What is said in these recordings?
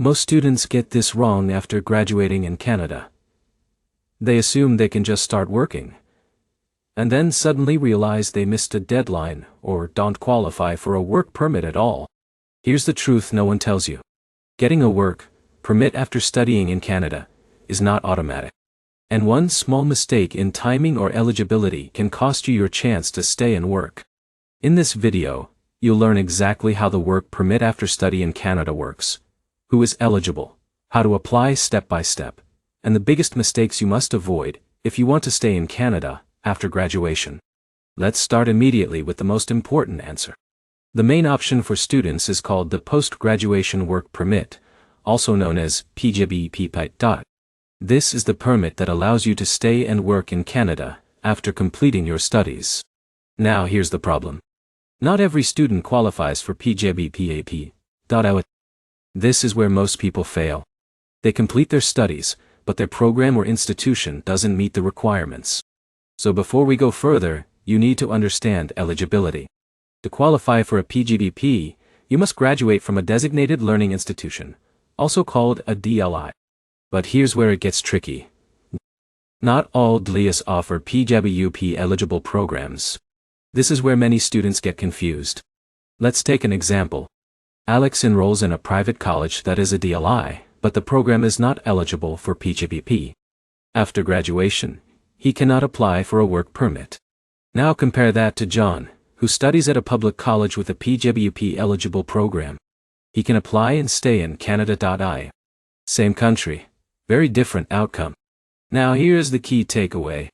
Most students get this wrong after graduating in Canada. They assume they can just start working, and then suddenly realize they missed a deadline or don't qualify for a work permit at all. Here's the truth no one tells you. Getting a work permit after studying in Canada is not automatic. And one small mistake in timing or eligibility can cost you your chance to stay and work. In this video, you'll learn exactly how the work permit after study in Canada works, who is eligible, how to apply step by step, and the biggest mistakes you must avoid if you want to stay in Canada after graduation. Let's start immediately with the most important answer. The main option for students is called the Post-Graduation Work Permit, also known as PGBP. This is the permit that allows you to stay and work in Canada after completing your studies. Now here's the problem. Not every student qualifies for PGBP. This is where most people fail. They complete their studies, but their program or institution doesn't meet the requirements. So before we go further, you need to understand eligibility. To qualify for a PGBP, you must graduate from a designated learning institution, also called a DLI. But here's where it gets tricky. Not all DLIs offer PGBP eligible programs. This is where many students get confused. Let's take an example. Alex enrolls in a private college that is a DLI, but the program is not eligible for PGBP. After graduation, he cannot apply for a work permit. Now compare that to John, who studies at a public college with a PGBP eligible program. He can apply and stay in Canada. Same country, very different outcome. Now here's the key takeaway.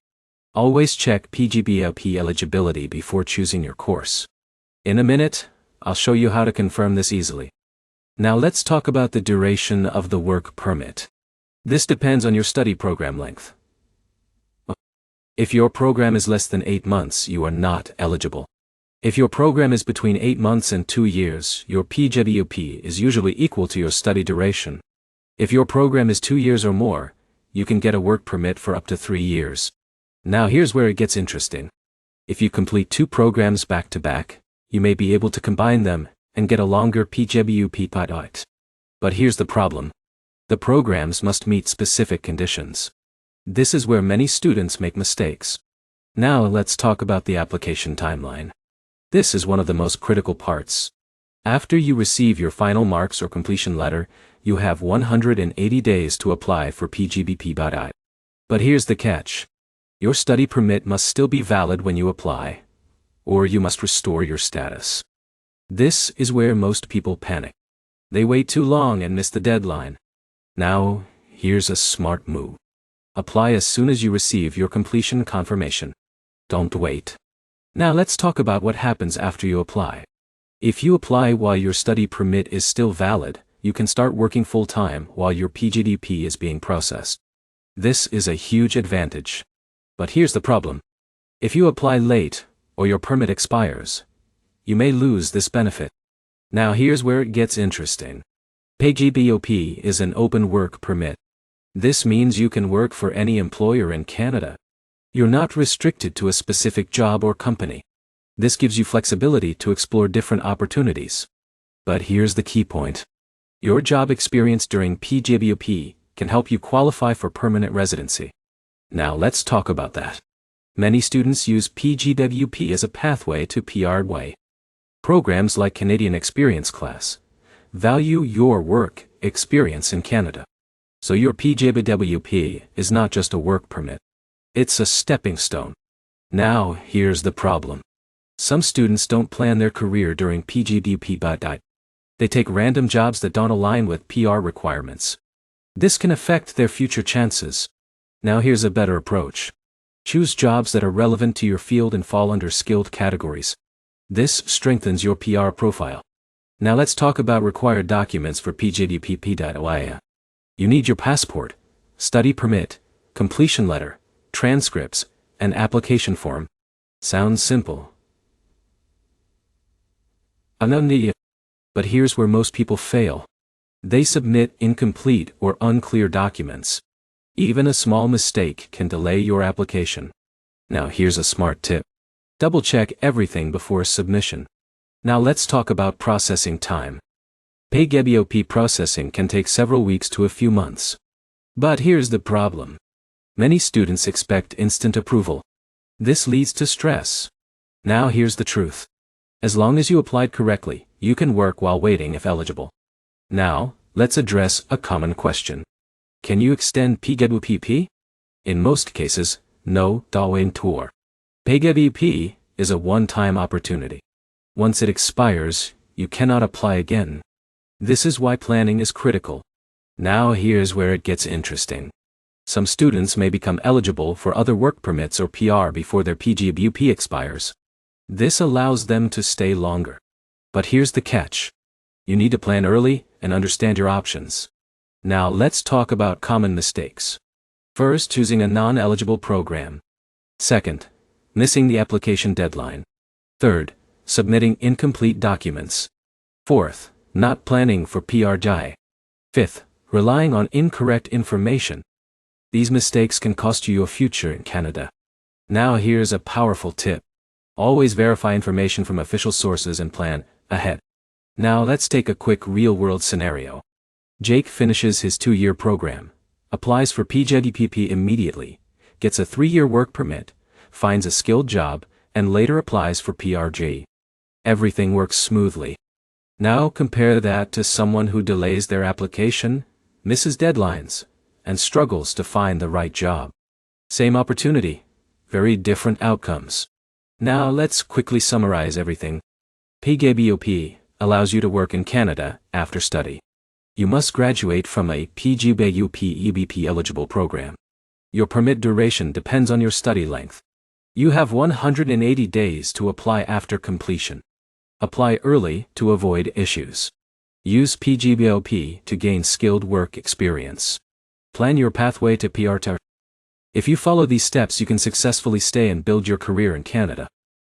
Always check PGBP eligibility before choosing your course. In a minute, I'll show you how to confirm this easily. Now let's talk about the duration of the work permit. This depends on your study program length. If your program is less than 8 months, you are not eligible. If your program is between 8 months and 2 years, your PGBP is usually equal to your study duration. If your program is 2 years or more, you can get a work permit for up to 3 years. Now here's where it gets interesting. If you complete 2 programs back to back, you may be able to combine them and get a longer PGBP. But here's the problem. The programs must meet specific conditions. This is where many students make mistakes. Now let's talk about the application timeline. This is one of the most critical parts. After you receive your final marks or completion letter, you have 180 days to apply for PGBP. But here's the catch. Your study permit must still be valid when you apply, or you must restore your status. This is where most people panic. They wait too long and miss the deadline. Now, here's a smart move. Apply as soon as you receive your completion confirmation. Don't wait. Now let's talk about what happens after you apply. If you apply while your study permit is still valid, you can start working full-time while your PGBP is being processed. This is a huge advantage. But here's the problem. If you apply late, or your permit expires, you may lose this benefit. Now here's where it gets interesting. PGBP is an open work permit. This means you can work for any employer in Canada. You're not restricted to a specific job or company. This gives you flexibility to explore different opportunities. But here's the key point. Your job experience during PGBP can help you qualify for permanent residency. Now let's talk about that. Many students use PGBP as a pathway to PR. Programs like Canadian Experience Class value your work experience in Canada. So your PGBP is not just a work permit. It's a stepping stone. Now, here's the problem. Some students don't plan their career during PGBP. They take random jobs that don't align with PR requirements. This can affect their future chances. Now here's a better approach. Choose jobs that are relevant to your field and fall under skilled categories. This strengthens your PR profile. Now let's talk about required documents for PGBP. You need your passport, study permit, completion letter, transcripts, and application form. Sounds simple. But here's where most people fail. They submit incomplete or unclear documents. Even a small mistake can delay your application. Now here's a smart tip. Double-check everything before submission. Now let's talk about processing time. PGBOP processing can take several weeks to a few months. But here's the problem. Many students expect instant approval. This leads to stress. Now here's the truth. As long as you applied correctly, you can work while waiting if eligible. Now, let's address a common question. Can you extend PGBOP? In most cases, no. PGBOP is a one-time opportunity. Once it expires, you cannot apply again. This is why planning is critical. Now here's where it gets interesting. Some students may become eligible for other work permits or PR before their PGBOP expires. This allows them to stay longer. But here's the catch. You need to plan early and understand your options. Now let's talk about common mistakes. First, choosing a non-eligible program. Second, missing the application deadline. Third, submitting incomplete documents. Fourth, not planning for PRJ. Fifth, relying on incorrect information. These mistakes can cost you your future in Canada. Now here's a powerful tip. Always verify information from official sources and plan ahead. Now let's take a quick real-world scenario. Jake finishes his 2-year program, applies for PGBOP immediately, gets a 3-year work permit, finds a skilled job, and later applies for PRJ. Everything works smoothly. Now compare that to someone who delays their application, misses deadlines, and struggles to find the right job. Same opportunity, very different outcomes. Now let's quickly summarize everything. PGBOP allows you to work in Canada after study. You must graduate from a PGBOP EBP eligible program. Your permit duration depends on your study length. You have 180 days to apply after completion. Apply early to avoid issues. Use PGBOP to gain skilled work experience. Plan your pathway to PRJ. If you follow these steps, you can successfully stay and build your career in Canada.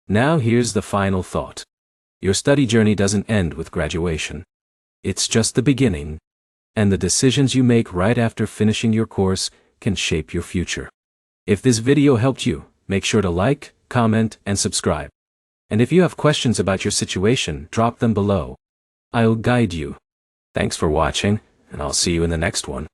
Now here's the final thought. Your study journey doesn't end with graduation. It's just the beginning. And the decisions you make right after finishing your course can shape your future. If this video helped you, make sure to like, comment, and subscribe. And if you have questions about your situation, drop them below. I'll guide you. Thanks for watching, and I'll see you in the next one.